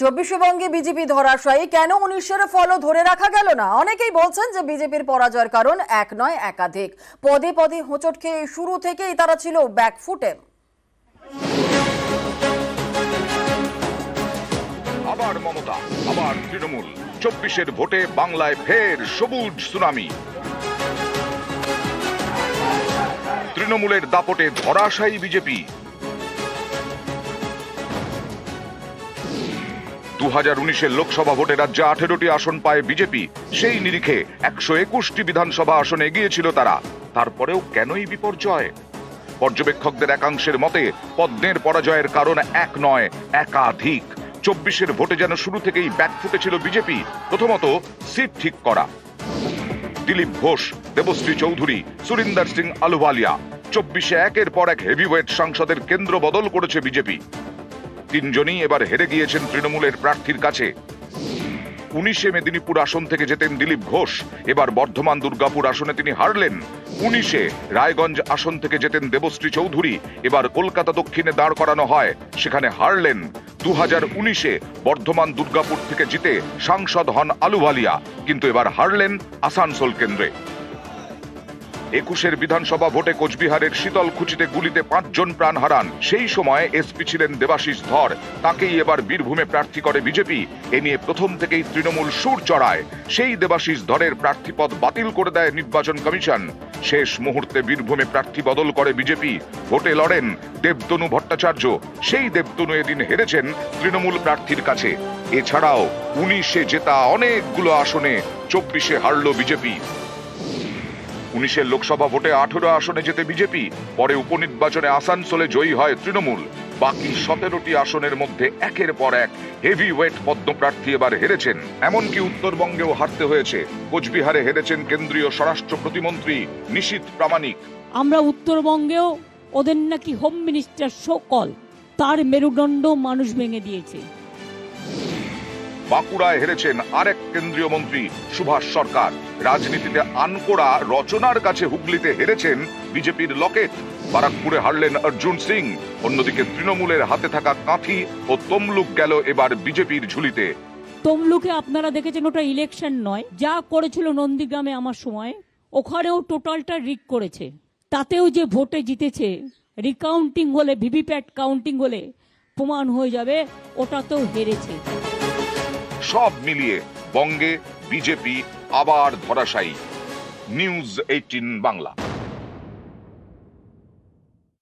চব্বিশবঙ্গে BJP ধরাশায়ী, কেন 19-এর ফলও ধরে রাখা গেল না? অনেকেই বলছেন যে বিজেপির পরাজয়ের কারণ এক নয় একাধিক। পদে পদে হোঁচট খেয়ে শুরু থেকেই তারা ছিল ব্যাকফুটে। আবার মমতা, আবার তৃণমূল। 24-এর ভোটে বাংলায় ফের সবুজ সুনামি। তৃণমূলের দাপটে ধরাশায়ী বিজেপি। 2019-এর লোকসভা ভোটে রাজ্যে 18টি আসন পায় বিজেপি। সেই নিরিখে 121টি বিধানসভা আসনে এগিয়েছিল তারা। তারপরেও কেনই বিপর্যয়? পর্যবেক্ষকদের একাংশের মতে পদ্মের পরাজয়ের কারণ এক নয় একাধিক। 24-এর ভোটে যেন শুরু থেকেই ব্যাকফুটে ছিল বিজেপি। প্রথমত সিট ঠিক করা। দিলীপ ঘোষ, দেবশ্রী চৌধুরী, সুরিন্দর সিং আলুওয়ালিয়া। 24-এ একের পর এক হেভিওয়েট সাংসদের কেন্দ্র বদল করেছে বিজেপি। তিনজনই এবার হেরে গিয়েছেন তৃণমূলের প্রার্থীর কাছে। 19-এ মেদিনীপুর আসন থেকে যেতেন দিলীপ ঘোষ, এবার বর্ধমান দুর্গাপুর আসনে তিনি হারলেন। 19-এ রায়গঞ্জ আসন থেকে যেতেন দেবশ্রী চৌধুরী, এবার কলকাতা দক্ষিণে দাঁড় করানো হয়, সেখানে হারলেন। 2019-এ বর্ধমান দুর্গাপুর থেকে জিতে সাংসদ হন আলুওয়ালিয়া, কিন্তু এবার হারলেন আসানসোল কেন্দ্রে। 21-এর বিধানসভা ভোটে কোচবিহারের শীতলকুচিতে গুলিতে 5 জন প্রাণ হারান। সেই সময় এসপি ছিলেন দেবাশিস ধর, তাকেই এবার বীরভূমে প্রার্থী করে বিজেপি। এ নিয়ে প্রথম থেকেই তৃণমূল সুর চড়ায়। সেই দেবাশিস ধরের প্রার্থীপদ বাতিল করে দেয় নির্বাচন কমিশন। শেষ মুহূর্তে বীরভূমে প্রার্থী বদল করে বিজেপি। ভোটে লড়েন দেবতনু ভট্টাচার্য। সেই দেবতনু এদিন হেরেছেন তৃণমূল প্রার্থীর কাছে। এছাড়াও 19-এ জেতা অনেকগুলো আসনে 24-এ হারল বিজেপি। 19-এর লোকসভা ভোটে 18 আসনে যেতে বিজেপি, পরে উপনির্বাচনে আসানসোলে জয়ী হয় তৃণমূল। বাকি 17টি আসনের মধ্যে একের পর এক হেভিওয়েট পদ্মপ্রার্থী এবার হেরেছেন। এমনকি উত্তরবঙ্গেও হারতে হয়েছে। কোচবিহারে হেরেছেন কেন্দ্রীয় স্বরাষ্ট্র প্রতিমন্ত্রী নিশীথ প্রামাণিক। আমরা উত্তরবঙ্গেও ওদের নাকি হোম মিনিস্টার সকল, তার মেরুদণ্ড মানুষ ভেঙে দিয়েছে। বাঁকুড়ায় হেরেছেন আরেক কেন্দ্রীয় মন্ত্রী সুভাষ সরকার। রাজনীতিতে আনকোড়া রচনার কাছে হুগলিতে হেরেছেন বিজেপির লকেট। বারাকপুরে হারলেন অর্জুন সিং। অন্যদিকে তৃণমূলের হাতে থাকা কাঁথি ও তমলুক গেল এবার বিজেপির ঝুলিতে। তমলুকে আপনারা দেখেছেন ওটা ইলেকশন নয়, যা করেছিল নন্দীগ্রামে আমার সময়, ওখানেও টোটালটা রিক করেছে। তাতেও যে ভোটে জিতেছে, রিকাউন্টিং হলে, ভিভিপ্যাট কাউন্টিং হলে প্রমাণ হয়ে যাবে ওটাতেও হেরেছে। সব মিলিয়ে বঙ্গে বিজেপি আবার ধরাশায়ী। নিউজ 18 বাংলা।